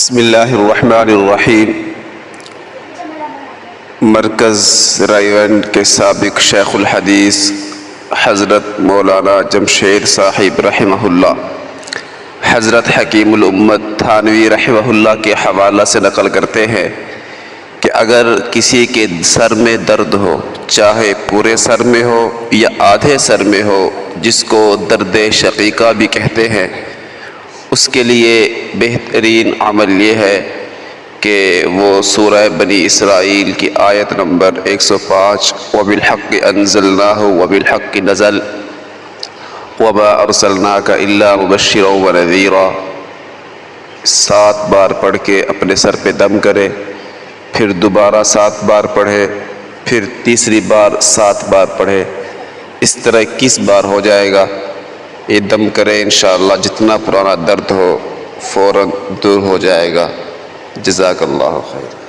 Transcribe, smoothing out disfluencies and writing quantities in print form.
بسم اللہ الرحمن الرحیم۔ مرکز رائیونڈ کے سابق شیخ الحدیث حضرت مولانا جمشید صاحب رحمہ اللہ حضرت حکیم الامت تھانوی رحمہ اللہ کے حوالہ سے نقل کرتے ہیں کہ اگر کسی کے سر میں درد ہو، چاہے پورے سر میں ہو یا آدھے سر میں ہو، جس کو درد شقیقہ بھی کہتے ہیں، اس کے لیے بہترین عمل یہ ہے کہ وہ سورہ بنی اسرائیل کی آیت نمبر 105 وَبِالْحَقِّ أَنزَلْنَاهُ وَبِالْحَقِّ نَزَلَ وَمَا أَرْسَلْنَاكَ إِلَّا مُبَشِّرًا وَنَذِيرًا 7 بار پڑھ کے اپنے سر پہ دم کرے، پھر دوبارہ 7 بار پڑھے، پھر تیسری بار 7 بار پڑھے، اس طرح 21 بار ہو جائے گا۔ یہ دم کرے انشاءاللہ جتنا پرانا درد ہو فوراً دور ہو جائے گا۔ جزاک اللہ خیر۔